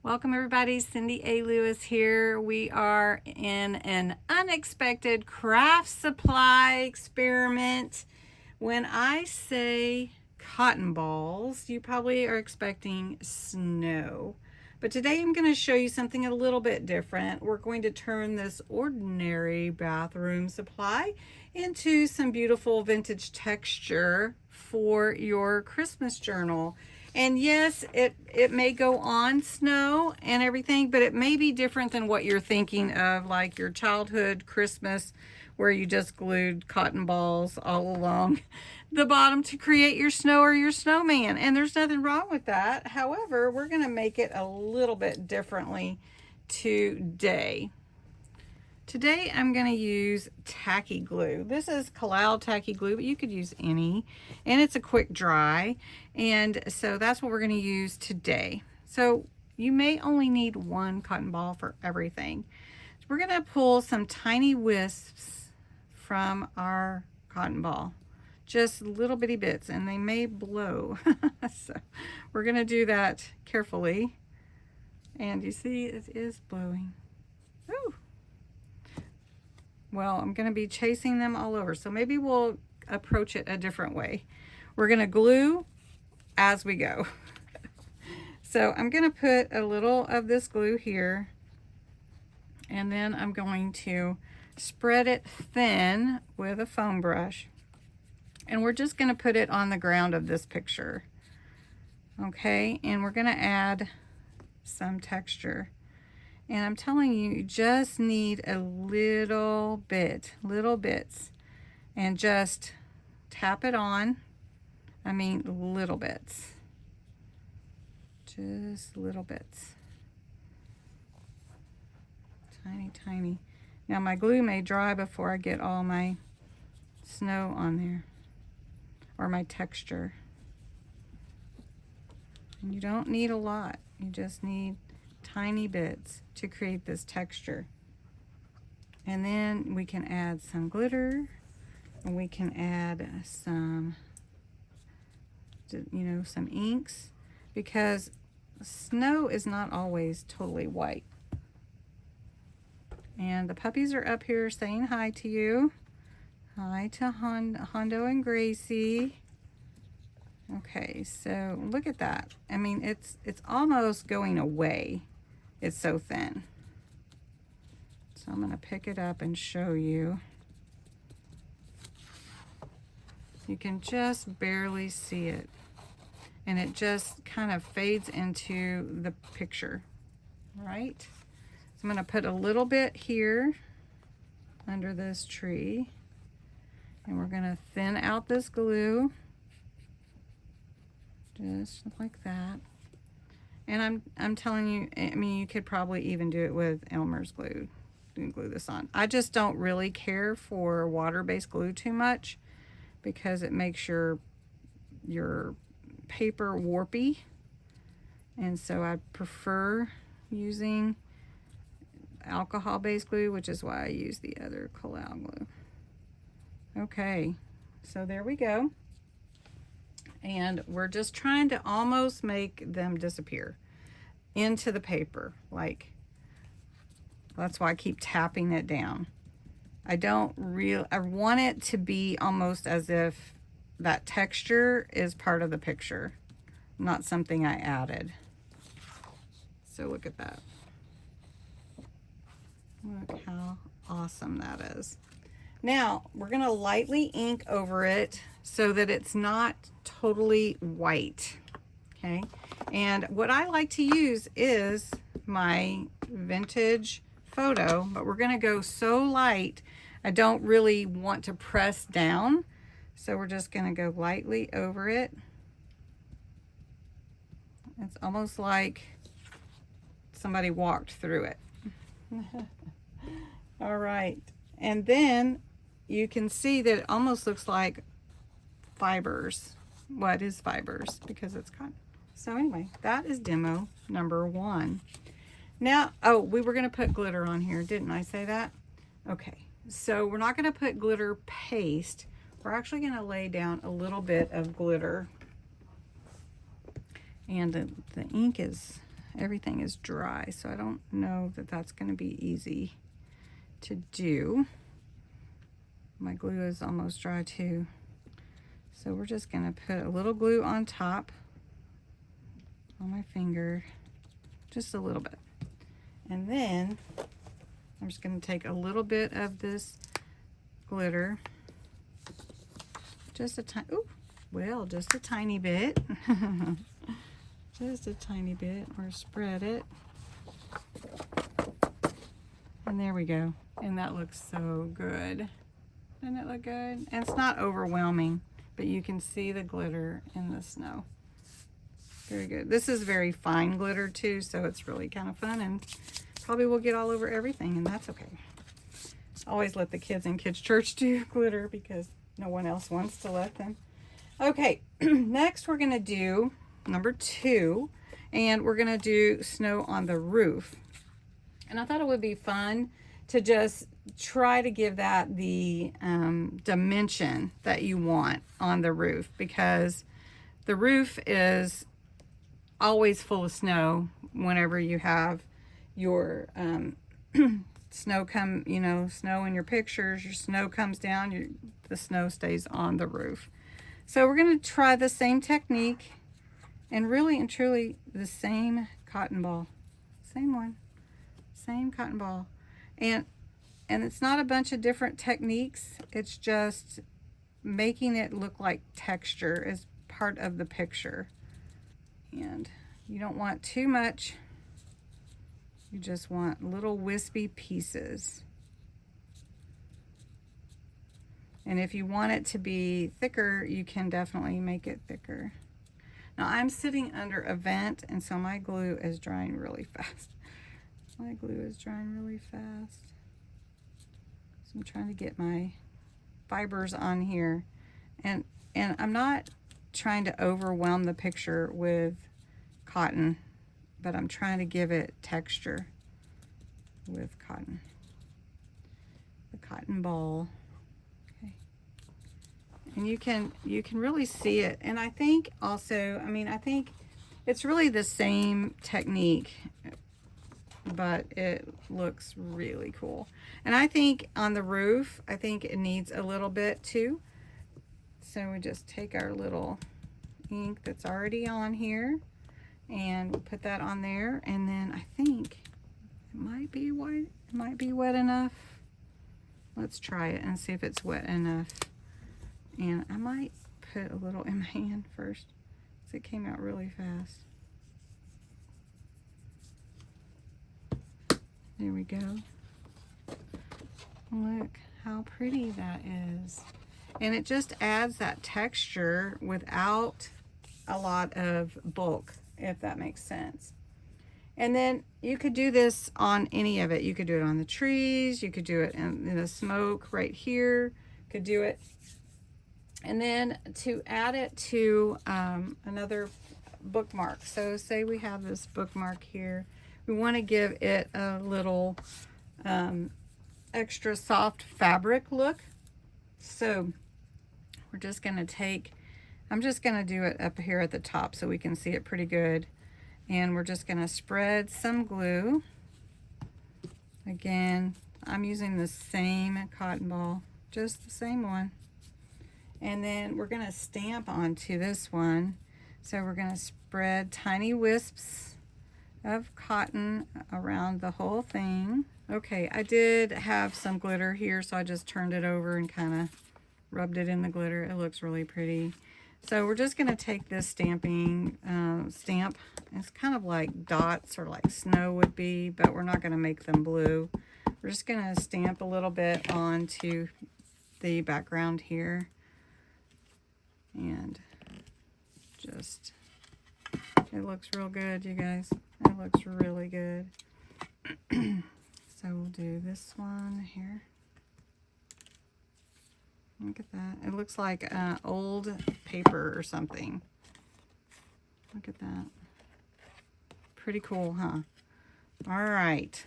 Welcome everybody, Cindy A. Lewis here. We are in an unexpected craft supply experiment. When I say cotton balls, you probably are expecting snow. But today I'm going to show you something a little bit different. We're going to turn this ordinary bathroom supply into some beautiful vintage texture for your Christmas journal. And yes, it may go on snow and everything, but it may be different than what you're thinking of, like your childhood Christmas where you just glued cotton balls all along the bottom to create your snow or your snowman. And there's nothing wrong with that. However, we're going to make it a little bit differently today. Today I'm going to use tacky glue. This is Kalal tacky glue, but you could use any, and it's a quick dry, and so that's what we're going to use today. So you may only need one cotton ball for everything. So we're going to pull some tiny wisps from our cotton ball, just little bitty bits, and they may blow. So we're going to do that carefully, and you see it is blowing. Ooh. Well, I'm going to be chasing them all over, so maybe we'll approach it a different way. We're going to glue as we go. So I'm going to put a little of this glue here, and then I'm going to spread it thin with a foam brush, and we're just going to put it on the ground of this picture. Okay, and we're going to add some texture. And I'm telling you, you just need a little bits, and just tap it on. I mean, little bits, just little bits, tiny. Now my glue may dry before I get all my snow on there, or my texture. And you don't need a lot, you just need tiny bits to create this texture. And then we can add some glitter, and we can add some, some inks, because snow is not always totally white. And the puppies are up here saying hi to you. Hi to Hondo and Gracie. Okay, so look at that. I mean, it's almost going away. It's so thin. So I'm going to pick it up and show you. You can just barely see it. And it just kind of fades into the picture, right? So I'm going to put a little bit here under this tree. And we're going to thin out this glue. Just like that. And I'm telling you, I mean, you could probably even do it with Elmer's glue. You can glue this on. I just don't really care for water-based glue too much, because it makes your paper warpy. And so I prefer using alcohol-based glue, which is why I use the other Kalal glue. Okay, so there we go. And we're just trying to almost make them disappear into the paper. Like, that's why I keep tapping it down. I want it to be almost as if that texture is part of the picture, not something I added. So look at that. Look how awesome that is. Now, we're going to lightly ink over it so that it's not totally white, okay? And what I like to use is my vintage photo, but we're going to go so light, I don't really want to press down, so we're just going to go lightly over it. It's almost like somebody walked through it. All right, and then you can see that it almost looks like fibers. Well, it is fibers because it's cotton. So anyway, that is demo number 1. Now, oh, we were going to put glitter on here, didn't I say that? Okay, so we're not going to put glitter paste. We're actually going to lay down a little bit of glitter. And the ink is everything is dry, so I don't know that that's going to be easy to do. My glue is almost dry too. So we're just going to put a little glue on top on my finger, just a little bit. And then I'm just going to take a little bit of this glitter, just a tiny, well, just a tiny bit, just a tiny bit, or spread it. And there we go. And that looks so good. Doesn't it look good? And it's not overwhelming, but you can see the glitter in the snow. Very good. This is very fine glitter too, so it's really kind of fun, and probably will get all over everything, and that's okay. Always let the kids in kids' church do glitter because no one else wants to let them. Okay, next we're going to do number 2, and we're going to do snow on the roof. And I thought it would be fun to just try to give that the dimension that you want on the roof, because the roof is always full of snow whenever you have your snow come, you know, snow in your pictures, your snow comes down, the snow stays on the roof. So we're going to try the same technique, and really and truly the same cotton ball. Same one. Same cotton ball. And it's not a bunch of different techniques. It's just making it look like texture is part of the picture. And you don't want too much. You just want little wispy pieces. And if you want it to be thicker, you can definitely make it thicker. Now I'm sitting under a vent, and so my glue is drying really fast. My glue is drying really fast. So I'm trying to get my fibers on here. And I'm not trying to overwhelm the picture with cotton, but I'm trying to give it texture with cotton. The cotton ball. Okay. And you can really see it. And I think also, I think it's really the same technique, but it looks really cool. And I think on the roof, I think it needs a little bit too. So we just take our little ink that's already on here, and we'll put that on there. And then I think it might be white, it might be wet enough. Let's try it and see if it's wet enough. And I might put a little in my hand first, because it came out really fast. There we go. Look how pretty that is. And it just adds that texture without a lot of bulk, if that makes sense. And then you could do this on any of it. You could do it on the trees. You could do it in the smoke right here. Could do it. And then to add it to another bookmark. So say we have this bookmark here. We want to give it a little extra soft fabric look. So we're just going to take, I'm just going to do it up here at the top so we can see it pretty good. And we're just going to spread some glue. Again, I'm using the same cotton ball, just the same one. And then we're going to stamp onto this one. So we're going to spread tiny wisps of cotton around the whole thing. Okay, I did have some glitter here, so I just turned it over and kind of rubbed it in the glitter. It looks really pretty. So we're just going to take this stamping stamp. It's kind of like dots or like snow would be, but we're not going to make them blue. We're just going to stamp a little bit onto the background here. And just, it looks real good, you guys. It looks really good. So we'll do this one here. Look at that. It looks like old paper or something. Look at that. Pretty cool, huh? All right.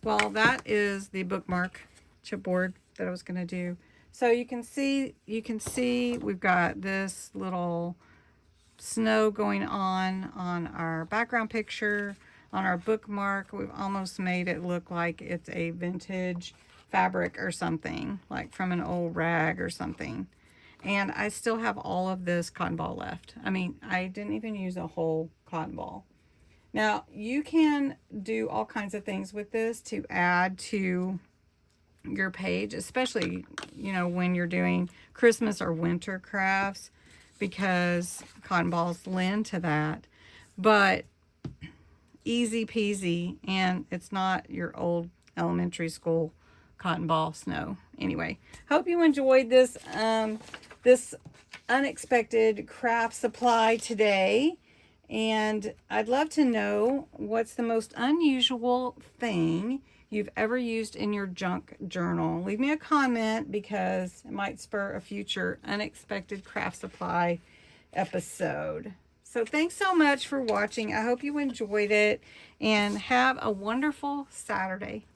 Well, that is the bookmark chipboard that I was going to do. So you can see we've got this little snow going on our background picture, on our bookmark. We've almost made it look like it's a vintage fabric or something, like from an old rag or something. And I still have all of this cotton ball left. I mean, I didn't even use a whole cotton ball. Now, you can do all kinds of things with this to add to your page, especially, you know, when you're doing Christmas or winter crafts, because cotton balls lend to that. But easy peasy, and it's not your old elementary school cotton ball snow. Anyway, hope you enjoyed this this unexpected craft supply today. And I'd love to know what's the most unusual thing you've ever used in your junk journal. Leave me a comment because it might spur a future unexpected craft supply episode. So thanks so much for watching. I hope you enjoyed it and have a wonderful Saturday.